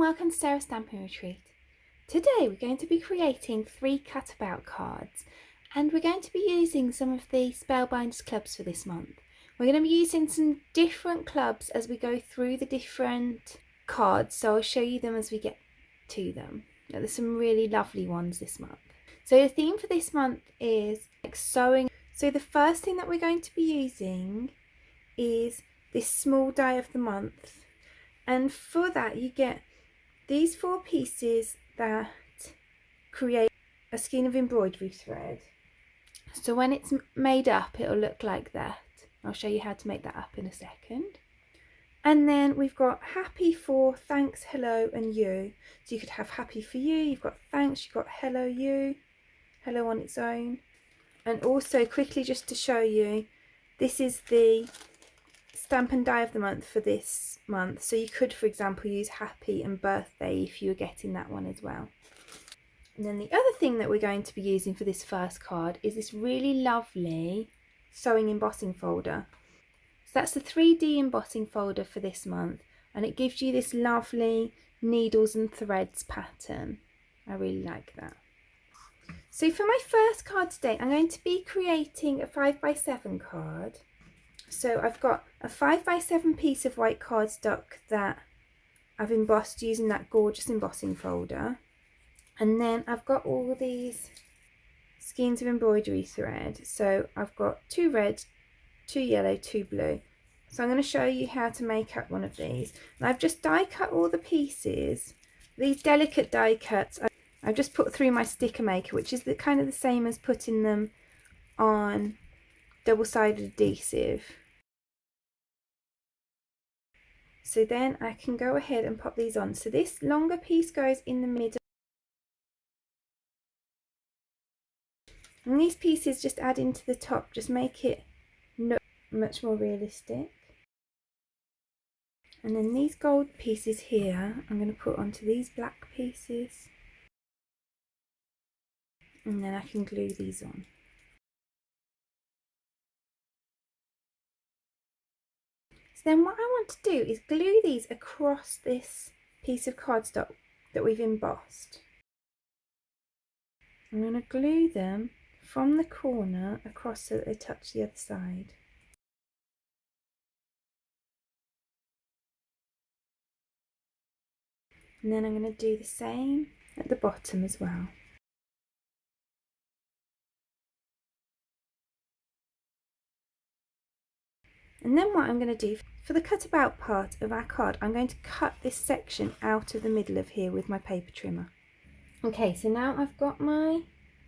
welcome to Sarah's Stamping Retreat. Today we're going to be creating 3 cut-about cards, and we're going to be using some of the Spellbinders clubs for this month. We're going to be using some different clubs as we go through the different cards, so I'll show you them as we get to them. Now, there's some really lovely ones this month. So the theme for this month is sewing. So the first thing that we're going to be using is this small die of the month. And for that you get these 4 pieces that create a skein of embroidery thread. So when it's made up it'll look like that. I'll show you how to make that up in a second. And then we've got happy for thanks, hello and you. So you could have happy for you, you've got thanks, you've got hello you, hello on its own. And also quickly just to show you, this is the stamp and die of the month for this month, so you could for example use happy and birthday if you were getting that one as well. And then the other thing that we're going to be using for this first card is this really lovely sewing embossing folder. So that's the 3D embossing folder for this month, and it gives you this lovely needles and threads pattern. I really like that. So for my first card today I'm going to be creating a 5x7 card. So I've got a 5x7 piece of white cardstock that I've embossed using that gorgeous embossing folder. And then I've got all these skeins of embroidery thread. So I've got 2 red, 2 yellow, 2 blue. So I'm going to show you how to make up one of these. And I've just die cut all the pieces. These delicate die cuts I've just put through my sticker maker, which is kind of the same as putting them on double-sided adhesive. So then I can go ahead and pop these on. So this longer piece goes in the middle. And these pieces just add into the top, just make it look much more realistic. And then these gold pieces here, I'm going to put onto these black pieces. And then I can glue these on. So then what I want to do is glue these across this piece of cardstock that we've embossed. I'm going to glue them from the corner across so that they touch the other side. And then I'm going to do the same at the bottom as well. And then what I'm going to do for the cut about part of our card, I'm going to cut this section out of the middle of here with my paper trimmer. Okay, so now I've got my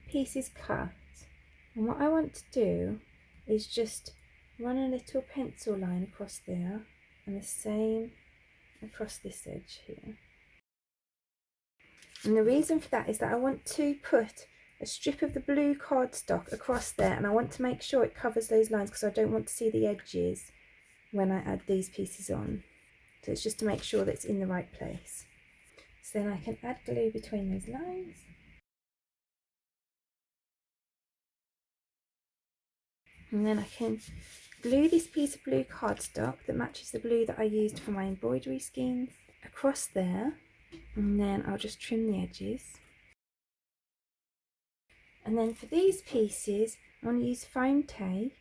pieces cut, and what I want to do is just run a little pencil line across there and the same across this edge here. And the reason for that is that I want to put a strip of the blue cardstock across there, and I want to make sure it covers those lines because I don't want to see the edges when I add these pieces on. So it's just to make sure that it's in the right place. So then I can add glue between those lines. And then I can glue this piece of blue cardstock that matches the blue that I used for my embroidery skeins across there. And then I'll just trim the edges. And then for these pieces, I want to use foam tape.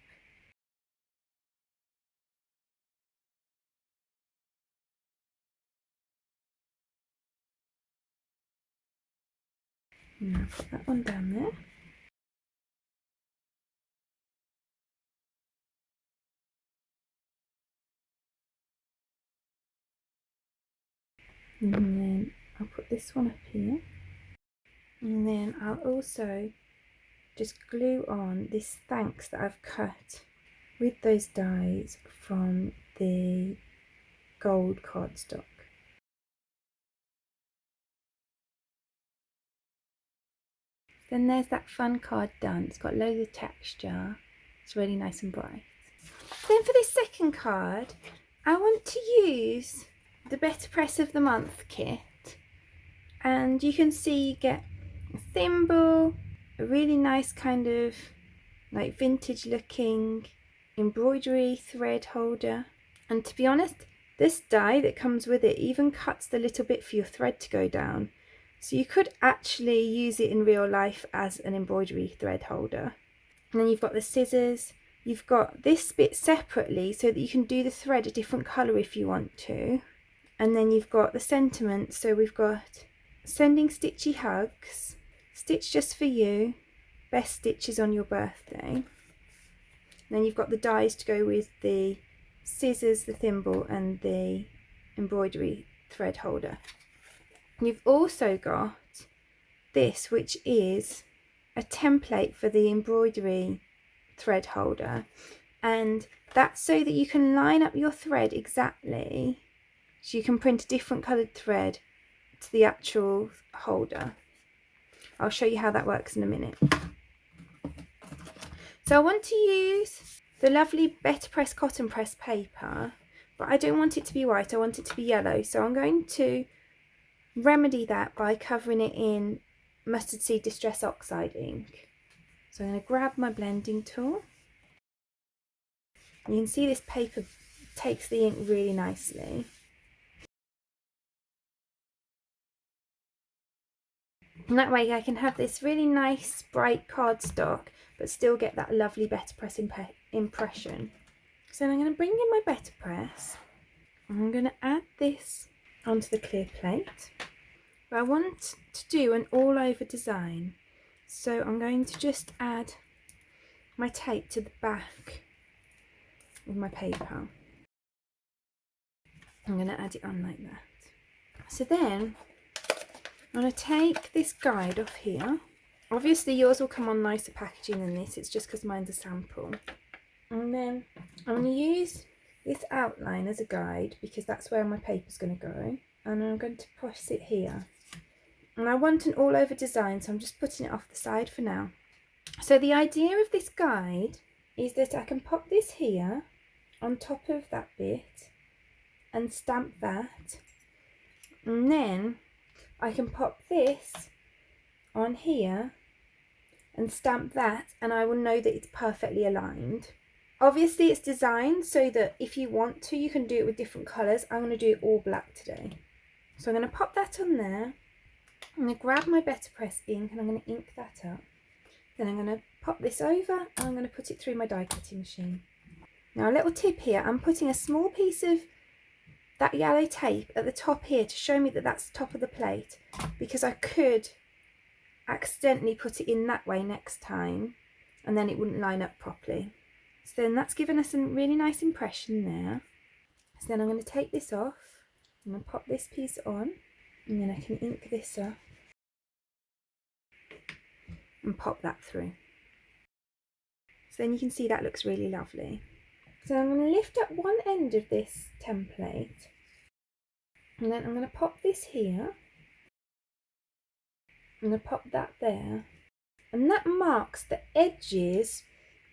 And I'll put that one down there. And then I'll put this one up here. And then I'll also just glue on this thanks that I've cut with those dies from the gold cardstock. Then there's that fun card done. It's got loads of texture. It's really nice and bright. Then for this second card, I want to use the BETTERPRESS of the month kit. And you can see you get a thimble, a really nice kind of like vintage looking embroidery thread holder. And to be honest, This die that comes with it even cuts the little bit for your thread to go down. So you could actually use it in real life as an embroidery thread holder. And then you've got the scissors. You've got this bit separately so that you can do the thread a different colour if you want to. And then you've got the sentiment. So we've got sending stitchy hugs, stitch just for you, best stitches on your birthday. And then you've got the dies to go with the scissors, the thimble and the embroidery thread holder. You've also got this, which is a template for the embroidery thread holder, and that's so that you can line up your thread exactly, so you can print a different coloured thread to the actual holder. I'll show you how that works in a minute. So I want to use the lovely BETTERPRESS cotton press paper, but I don't want it to be white, I want it to be yellow. So I'm going to remedy that by covering it in mustard seed distress oxide ink. So I'm going to grab my blending tool. You can see this paper takes the ink really nicely. And that way I can have this really nice bright cardstock but still get that lovely BETTERPRESS impression. So I'm going to bring in my BETTERPRESS and I'm going to add this onto the clear plate. But I want to do an all over design, so I'm going to just add my tape to the back of my paper. I'm going to add it on like that. So then I'm going to take this guide off here. Obviously yours will come on nicer packaging than this, it's just because mine's a sample. And then I'm going to use this outline as a guide because that's where my paper's going to go. And I'm going to press it here. And I want an all over design, so I'm just putting it off the side for now. So the idea of this guide is that I can pop this here on top of that bit and stamp that. And then I can pop this on here and stamp that, and I will know that it's perfectly aligned. Obviously it's designed so that if you want to, you can do it with different colours. I'm going to do it all black today. So I'm going to pop that on there. I'm going to grab my BETTERPRESS ink and I'm going to ink that up. Then I'm going to pop this over and I'm going to put it through my die cutting machine. Now a little tip here, I'm putting a small piece of that yellow tape at the top here to show me that that's the top of the plate, because I could accidentally put it in that way next time and then it wouldn't line up properly. So then that's given us a really nice impression there. So then I'm going to take this off, I'm going to pop this piece on, and then I can ink this up and pop that through. So then you can see that looks really lovely. So I'm going to lift up one end of this template and then I'm going to pop this here. I'm going to pop that there, and that marks the edges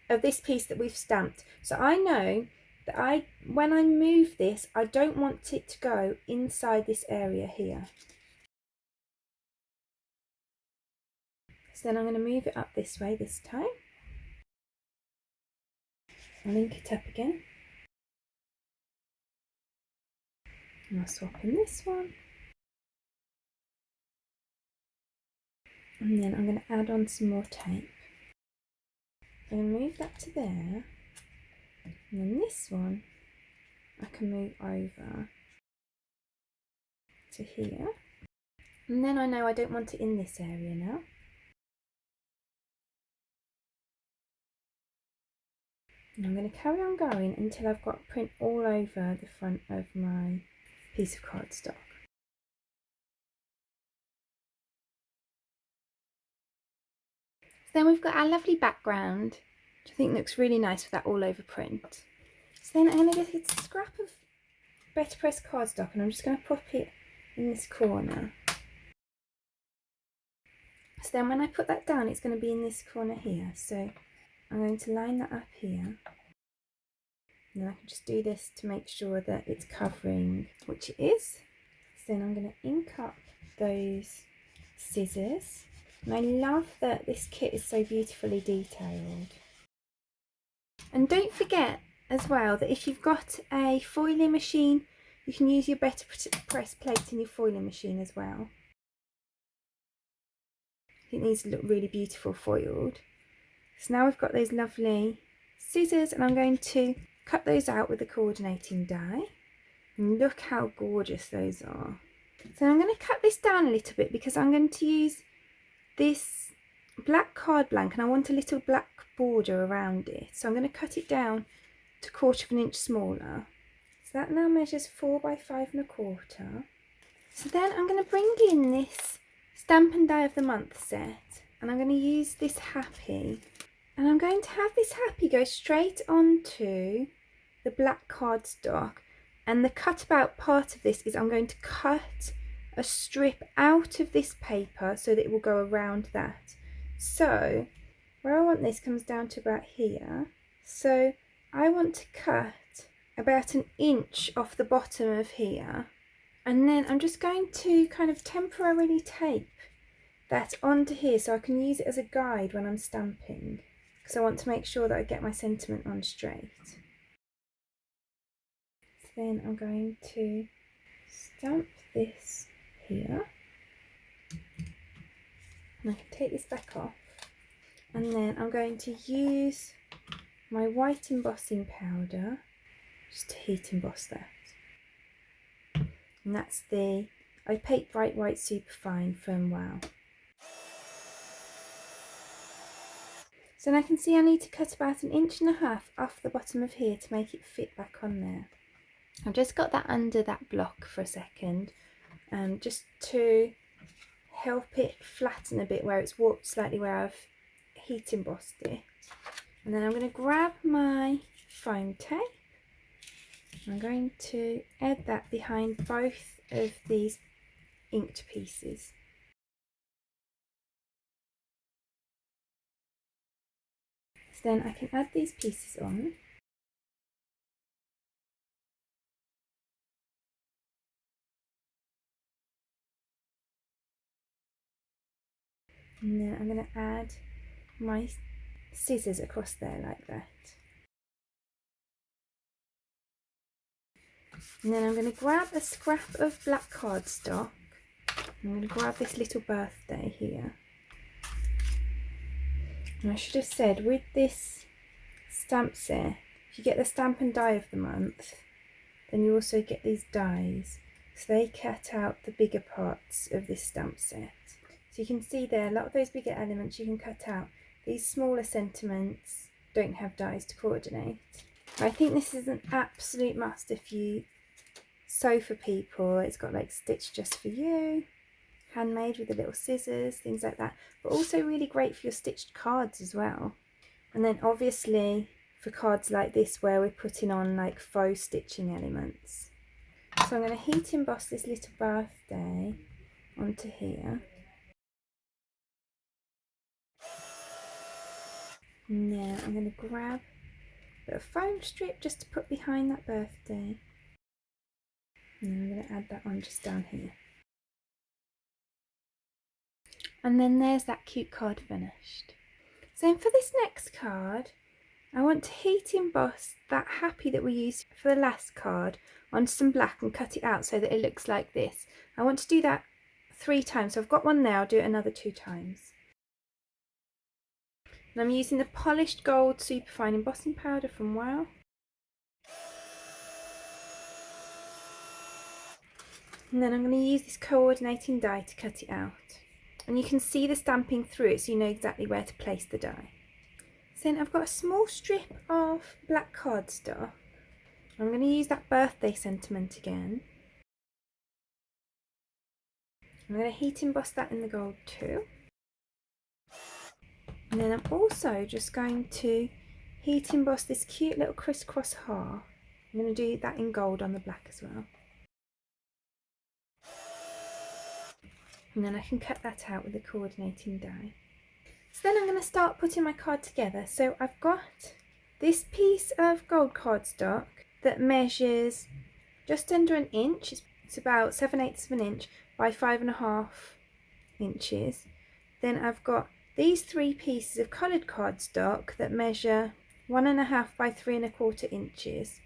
of this piece that we've stamped. So I know that when I move this, I don't want it to go inside this area here. So then I'm going to move it up this way this time. I'll link it up again. And I'll swap in this one. And then I'm going to add on some more tape. I'm going to move that to there. And then this one I can move over to here. And then I know I don't want it in this area now. And I'm going to carry on going until I've got print all over the front of my piece of cardstock. So then we've got our lovely background, which I think looks really nice with that all over print. So then I'm going to get a scrap of BETTERPRESS cardstock and I'm just going to pop it in this corner. So then when I put that down, it's going to be in this corner here. So I'm going to line that up here. And then I can just do this to make sure that it's covering, which it is. So then I'm going to ink up those scissors. And I love that this kit is so beautifully detailed. And don't forget as well that if you've got a foiling machine, You can use your BETTERPRESS plates in your foiling machine as well. I think these look really beautiful foiled. So now we've got those lovely scissors, and I'm going to cut those out with the coordinating die. And look how gorgeous those are. So I'm going to cut this down a little bit because I'm going to use this black card blank and I want a little black border around it. So I'm going to cut it down to 1/4 inch smaller. So that now measures 4 by 5 1/4. So then I'm going to bring in this Stamp and Die of the Month set, and I'm going to use this happy, and I'm going to have this happy go straight onto the black cardstock, and the cut about part of this is I'm going to cut a strip out of this paper so that it will go around that. So where I want this comes down to about here, so I want to cut about 1 inch off the bottom of here, and then I'm just going to kind of temporarily tape that onto here so I can use it as a guide when I'm stamping, because I want to make sure that I get my sentiment on straight. So then I'm going to stamp this here, and I can take this back off, and then I'm going to use my white embossing powder just to heat emboss that. And that's the Opaque Bright White Superfine from Wow. So now I can see I need to cut about 1.5 inches off the bottom of here to make it fit back on there. I've just got that under that block for a second, just to help it flatten a bit where it's warped slightly where I've heat embossed it. And then I'm going to grab my foam tape. I'm going to add that behind both of these inked pieces. So then I can add these pieces on. And then I'm going to add my scissors across there like that. And then I'm going to grab a scrap of black cardstock. I'm going to grab this little birthday here. And I should have said, with this stamp set, if you get the Stamp and Die of the Month, then you also get these dies. So they cut out the bigger parts of this stamp set. So you can see there, a lot of those bigger elements you can cut out. These smaller sentiments don't have dies to coordinate. I think this is an absolute must if you sew for people. It's got like Stitch Just For You, handmade with the little scissors, things like that, but also really great for your stitched cards as well. And then obviously for cards like this where we're putting on like faux stitching elements. So I'm going to heat emboss this little birthday onto here. Now I'm going to grab a bit of foam strip just to put behind that birthday. And then I'm going to add that on just down here. And then there's that cute card finished. So for this next card, I want to heat emboss that happy that we used for the last card onto some black and cut it out so that it looks like this. I want to do that 3 times. So I've got one there, I'll do it another 2 times. And I'm using the polished gold Superfine embossing powder from Wow. And then I'm going to use this coordinating die to cut it out. And you can see the stamping through it so you know exactly where to place the die. So then I've got a small strip of black cardstock. I'm going to use that birthday sentiment again. I'm going to heat emboss that in the gold too. And then I'm also just going to heat emboss this cute little crisscross heart. I'm going to do that in gold on the black as well. And then I can cut that out with the coordinating die. So then I'm going to start putting my card together. So I've got this piece of gold cardstock that measures just under 1 inch. It's about 7/8 of an inch by 5.5 inches. Then I've got these 3 pieces of coloured cardstock that measure 1.5 by 3.25 inches.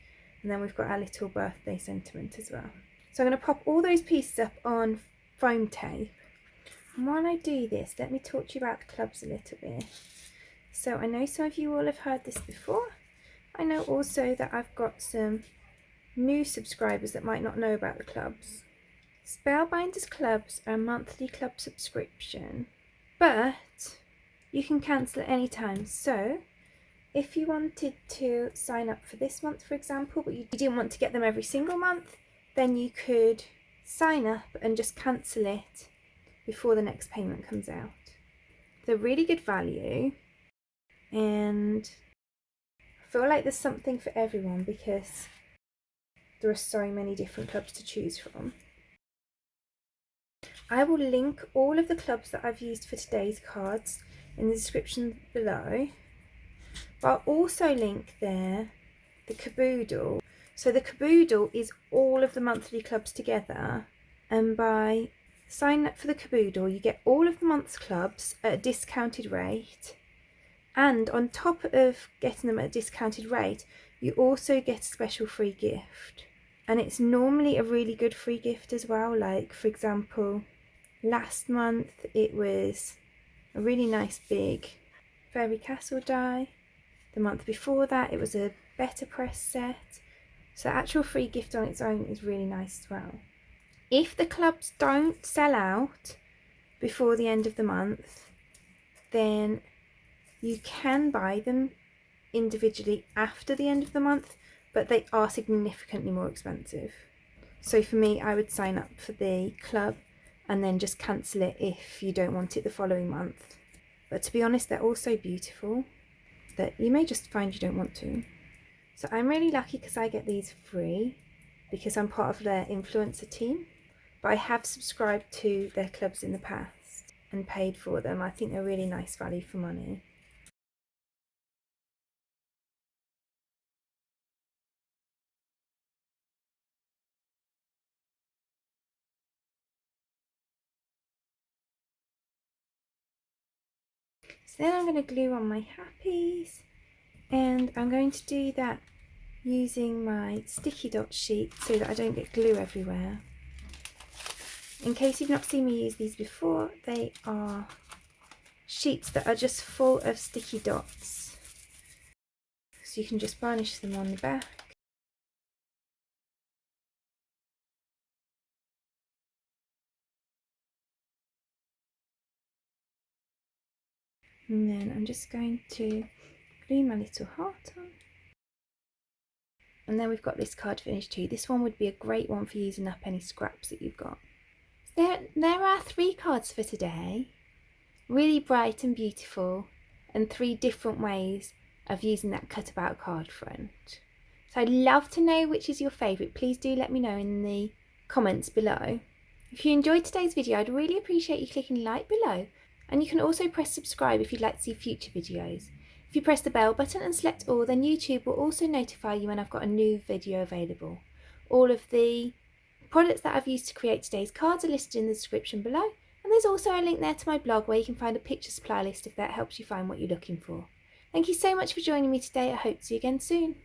And then we've got our little birthday sentiment as well. So I'm going to pop all those pieces up on foam tape. And while I do this, let me talk to you about the clubs a little bit. So I know some of you all have heard this before. I know also that I've got some new subscribers that might not know about the clubs. Spellbinders clubs are a monthly club subscription, but you can cancel at any time. So if you wanted to sign up for this month, for example, but you didn't want to get them every single month, then you could sign up and just cancel it before the next payment comes out. They're really good value, and I feel like there's something for everyone because there are so many different clubs to choose from. I will link all of the clubs that I've used for today's cards in the description below, but I'll also link there the caboodle. So the caboodle is all of the monthly clubs together, and by signing up for the caboodle you get all of the month's clubs at a discounted rate, and on top of getting them at a discounted rate you also get a special free gift. And it's normally a really good free gift as well. Like for example, last month it was a really nice big fairy castle die. The month before that it was a BETTERPRESS set. So the actual free gift on its own is really nice as well. If the clubs don't sell out before the end of the month, then you can buy them individually after the end of the month, but they are significantly more expensive. So for me, I would sign up for the club and then just cancel it if you don't want it the following month. But to be honest, they're all so beautiful that you may just find you don't want to. So I'm really lucky because I get these free because I'm part of their influencer team, but I have subscribed to their clubs in the past and paid for them. I think they're really nice value for money. So then I'm going to glue on my happies, and I'm going to do that using my sticky dot sheet so that I don't get glue everywhere. In case you've not seen me use these before, they are sheets that are just full of sticky dots. So you can just varnish them on the back. And then I'm just going to glue my little heart on. And then we've got this card finished too. This one would be a great one for using up any scraps that you've got. There are 3 cards for today. Really bright and beautiful, and 3 different ways of using that cut about card front. So I'd love to know which is your favourite. Please do let me know in the comments below. If you enjoyed today's video, I'd really appreciate you clicking like below, and you can also press subscribe if you'd like to see future videos. If you press the bell button and select all, then YouTube will also notify you when I've got a new video available. All of the products that I've used to create today's cards are listed in the description below, and there's also a link there to my blog where you can find a picture supply list if that helps you find what you're looking for. Thank you so much for joining me today. I hope to see you again soon.